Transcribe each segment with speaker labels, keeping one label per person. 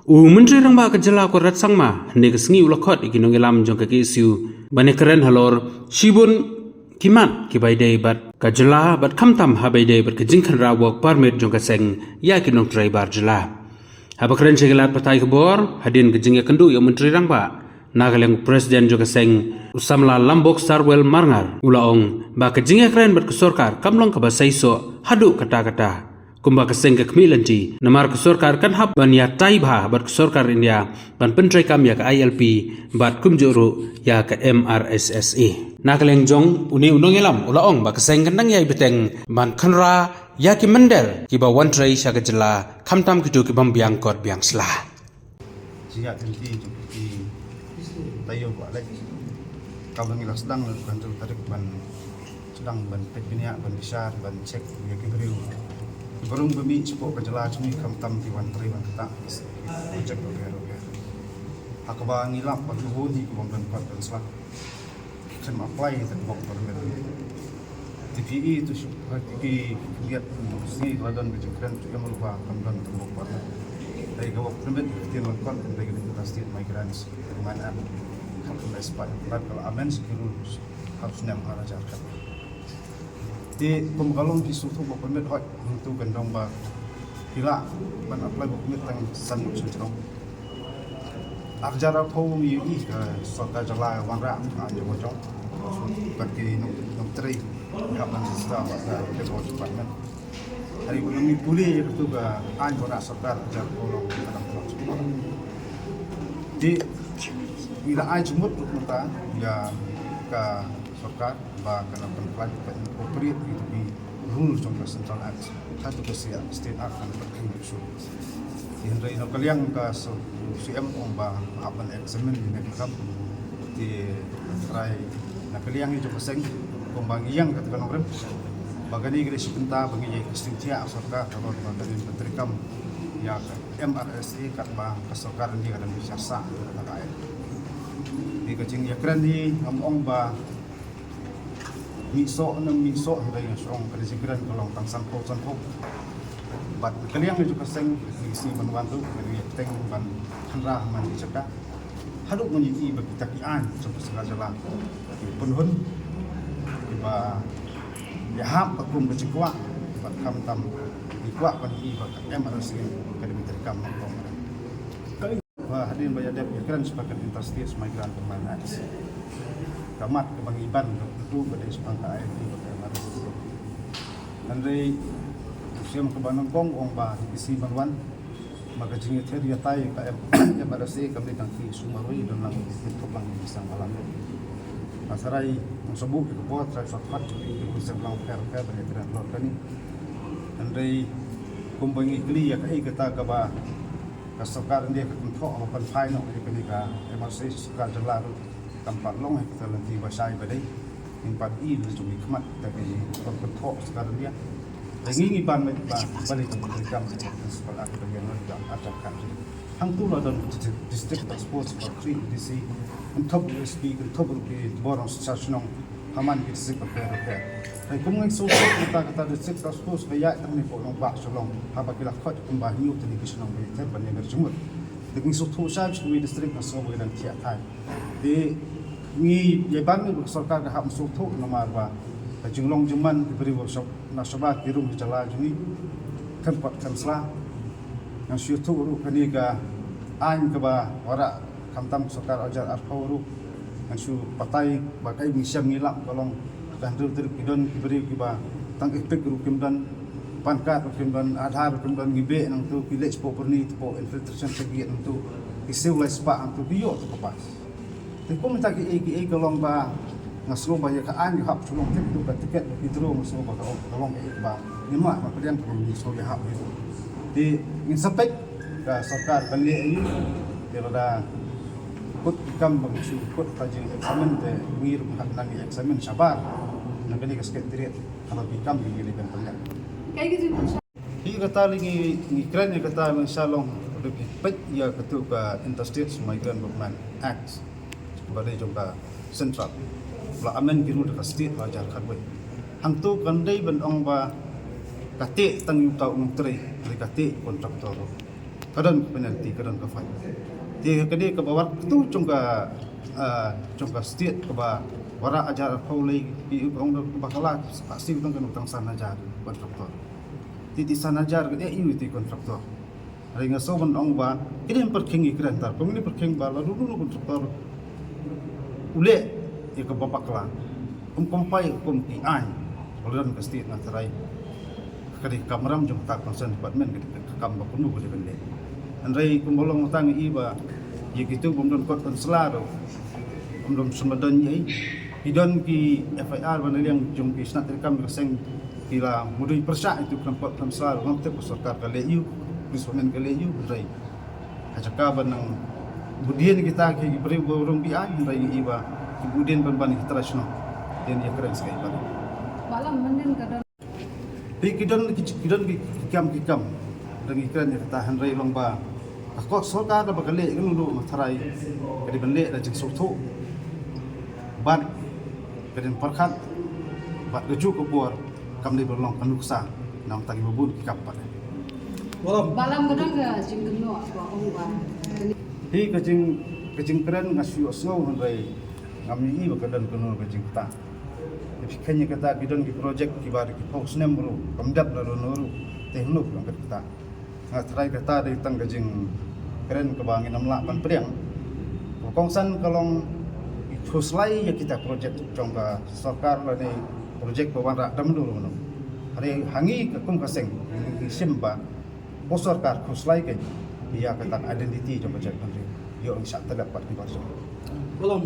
Speaker 1: Menteri rang ba kejala ko rat sangma ne kesengi ulakot ikinong ilam jong kaki isu bane keren halor shibun kiman kibai dei bat kajala bat kamtam habai dei bat kejingkan rawak parmet jong kaseng ya kinong trai bar jela haba keren segelat patai kebor hadin kejingya kendu yang menteri rang ba nagaleng presiden jong kaseng usamla lambok sarwel marngar ulaong ba kejingya keren bat kesorkar kamlong kabasaiso hadu kata-kata kumba keseng ke kemilanti namar kesorkar kan hab ban ya taibha bat kesorkar India ban pentrai kam ya ke ILP bat kumjuru ya ke MRSSE nakaleng jong uni unong elam ulaong ba keseng kendang ya beteng ban khanra ya ki mendel ki ba wan trai sya ke jela kamtam kitu ki bam biang kot biang slah
Speaker 2: jia tenti juki tayo ba lek kabang ila sedang kantul tarik ban sedang ban teknia ban besar ban cek ya ki beriu Barung bumi sepok kejala cumi kamtam di wantri wan kata cek oke hakaba ngilap pat hudi ko bang pat dan selak kan apply tak bok permen TPE itu hati lihat sini ladan kejengkeran tu yang melupa kamdan bok pat dari gawak permen tin wan kon dari kita state migrants mana harus lespat kalau amen sekiru harus nem arajarkan di pemgalong di suatu permit hot untuk gendong ba hila ban apply permit tang san sentrong arjara pau yu i sota jala wangra anje mojong bagi tri ya ban sista ba de bot department hari belum pulih itu ga an bona sarkar jar kolong dalam proses di bila ai jumut mata ya ka sarkar ba kana penplan operate itu di rule trong central act satu ke state act dan berkini isu yang dari kalian ka CM ong ba apan examen di nekam di try na kalian itu pasang pembagian katakan orang bagani gede sebentar bagi istitia sarkar kalau dari menteri kam ya MRSE kat ba sarkar ni kadang biasa kata di kecing ya keren di ngomong ba miso dari strong kerisikiran kalau tang sanpo bat kalian itu kaseng isi bantu dari teng ban hanrah man dicaka haduk menjadi bagi takian sampai segala jalan penhun ba ya hap pakum kecikwa bat kamtam dikwa ban i bat MRC akademi terkam ngomong wah hadirin bayar dep keren sebagai interstate migrant permanent kamat kebangiban itu pada sepangka IT bagaimana dan dari usia kebanangkong ong ba isi banwan maka jingit dia tay ka MRC kami tangki sumarui dan lang itu lang isang alam masarai sebut itu buat saya sapat itu seblang per dari keren lor kani dan dari kumbangi kli ya kai kata ka ba kasakar dia ketentok open final di kenika MRC suka jelar tempat long kita nanti basai badai tempat ini cuma khmat tapi kontok sekarang dia ingin iban balik mereka sekolah bagian mereka ajarkan hang tu lah dan district sports factory di si top USB top di borong stasiun haman di si pakai tapi kumeng so kata district sports kayak temen ko long bak solong apa kila khot kumbah new television ng beter banyak berjumur dengan suatu sahaja di district nasional dengan tiap time di ni yaban ni sarkar ka ham sutu nomor ba jinglong juman diberi workshop nasional di rumah jala juni tempat kansla yang sutu ru kani ga an ka ba wara kamtam sarkar ajar arpau ru yang su patai bakai misiam ngilap kolong kandur terpidon diberi ba tang efek ru kimdan pangkat kimdan adhar kimdan gibe nang tu village property po infiltration segi nang tu isiu lai spa nang tu bio tu pas Tapi minta ki kolong ba ngaslo ba ya kaan hap sulong tu ka tiket itu ngaslo ba kolong ba lima ba kalian perlu so ya hap itu di inspek ka sarkar bali ini dia ada kut kam bang su kut tajin eksamen te ngir hak nang eksamen sabar nang ni ka sekretariat kalau bikam di leban banyak kayak gitu hi kata lagi ni keren ni kata salong lebih pet ya ketua interstate migrant movement act pada juga sentral la amen giru de state wajar khatwe hang tu kandai ben ong ba kate tang yu tau ng tre kate kontraktor kadang penalti kadang ke fight ti kadi ke bawat tu cungka state ke ba wara ajar paulai di ong bakala pasti utang kan utang sanajar kontraktor ti sanajar ke iu ti kontraktor hari ngaso ban ong ba kini perking ikran tar pemini perking ba lalu dulu kontraktor ule ya ke babakla kompai ti ai orang ke state na tarai kadi kamram jong tak concern department ke kam ba kunu boleh bende andai kumbolong utang iba ya gitu bumdon kot konselaro bumdon sumadan ye idon ki FIR ban yang jong ki snat rekam reseng kila mudui persa itu kelompok konselaro ngamte sarkar kale yu bismen kale yu andai ajaka banang budian kita ki beri borong bi ai andai iba kemudian ban internasional dan ya keren sekali pada
Speaker 3: malam mendin kadang
Speaker 2: kidon kikam dan ikran yang tahan rai lomba aku sorka da bakale kan dulu matharai kadi bende da jing sotho ban kadi perkhat bat geju ko bor kam ni berlong kanuksa nam tagi bubun kikam pada
Speaker 3: malam kadang ga jingno apa ongba
Speaker 2: hi kajing keren ngasiu osno rai ngami i bakadan kono kajing ta kanya kata bidon di projek kibar ki pos nembru kamdap la nuru teknik angkat kita ngatrai kata dari tang gajing keren kebangin amla pan priang kongsan kalong khuslai ya kita projek jongga sarkar la ni projek bawan rak dam dulu no hari hangi ke kum kaseng simba pos sarkar khuslai ke dia kata identity jong projek kan yo insya terdapat di baso belum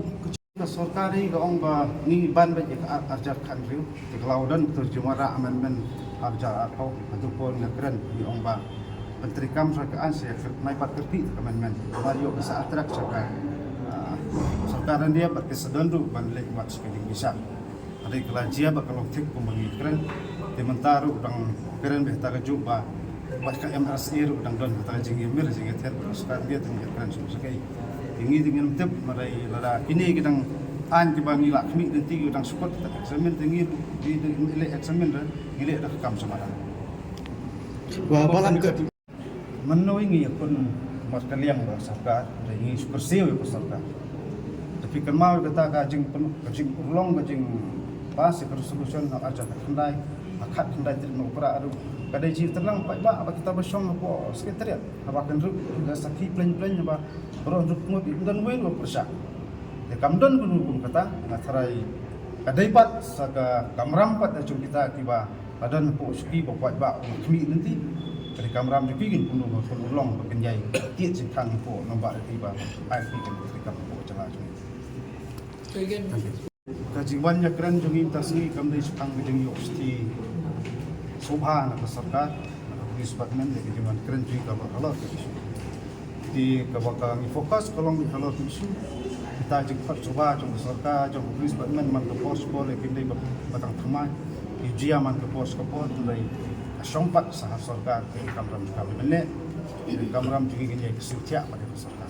Speaker 2: सरकारी गांव बा नी बान बे अर्जार खानरिउ तिक्लाउदन terjemara amendment अर्जार आथौ अदुपन नकरन नि ओंबा menteri kam सरकार से नाय पात करपि amendment mario bisa atrak सरकार dia pakai sedandu ban lek mat sekali bisa ada kelajia ba kalau tik pembangi keren dimentaru udang keren behta ka jumpa buat ka MRC udang don ta jingi mir jingi ter sekarang dia tinggal keren sekali tinggi dengan tip marai lada kini kita an di bangi lak kami dan tinggi udang support eksamen tinggi di nilai eksamen dah nilai dah kam samaran
Speaker 4: wah malam ke
Speaker 2: menoi pun mas kalian sarkar dan ini super seo ya sarkar tapi kan mau kata kajing ulong kajing pas resolution aja kendai akad kendai terima upra adu kadai ji tenang pak ba apa kita bersong apa sekretariat apa kan ru saki plan apa roh ru ngop dan wen lo persa ya kamdon kun hukum kata ngatarai kadai pat saka kamram pat acung kita tiba badan po ski bapak ba kami nanti dari kamram dipingin pun ulong berkenjai tiet sing thang po nombak tiba ai kan ketika po celah kajiwannya keren jungi tasni kamdai sepang jungi osti शोभा न सरकार police department ले जमान करेंट जी का हला di kawakan fokus kolong di halal isu kita jengkat coba jong सरकार jong police department man ke pos ko le kindai batang thamai ijia man ke pos ko pot lai songpat sah सरकार ke kamram kami mene kamram juga gini kesutia pada सरकार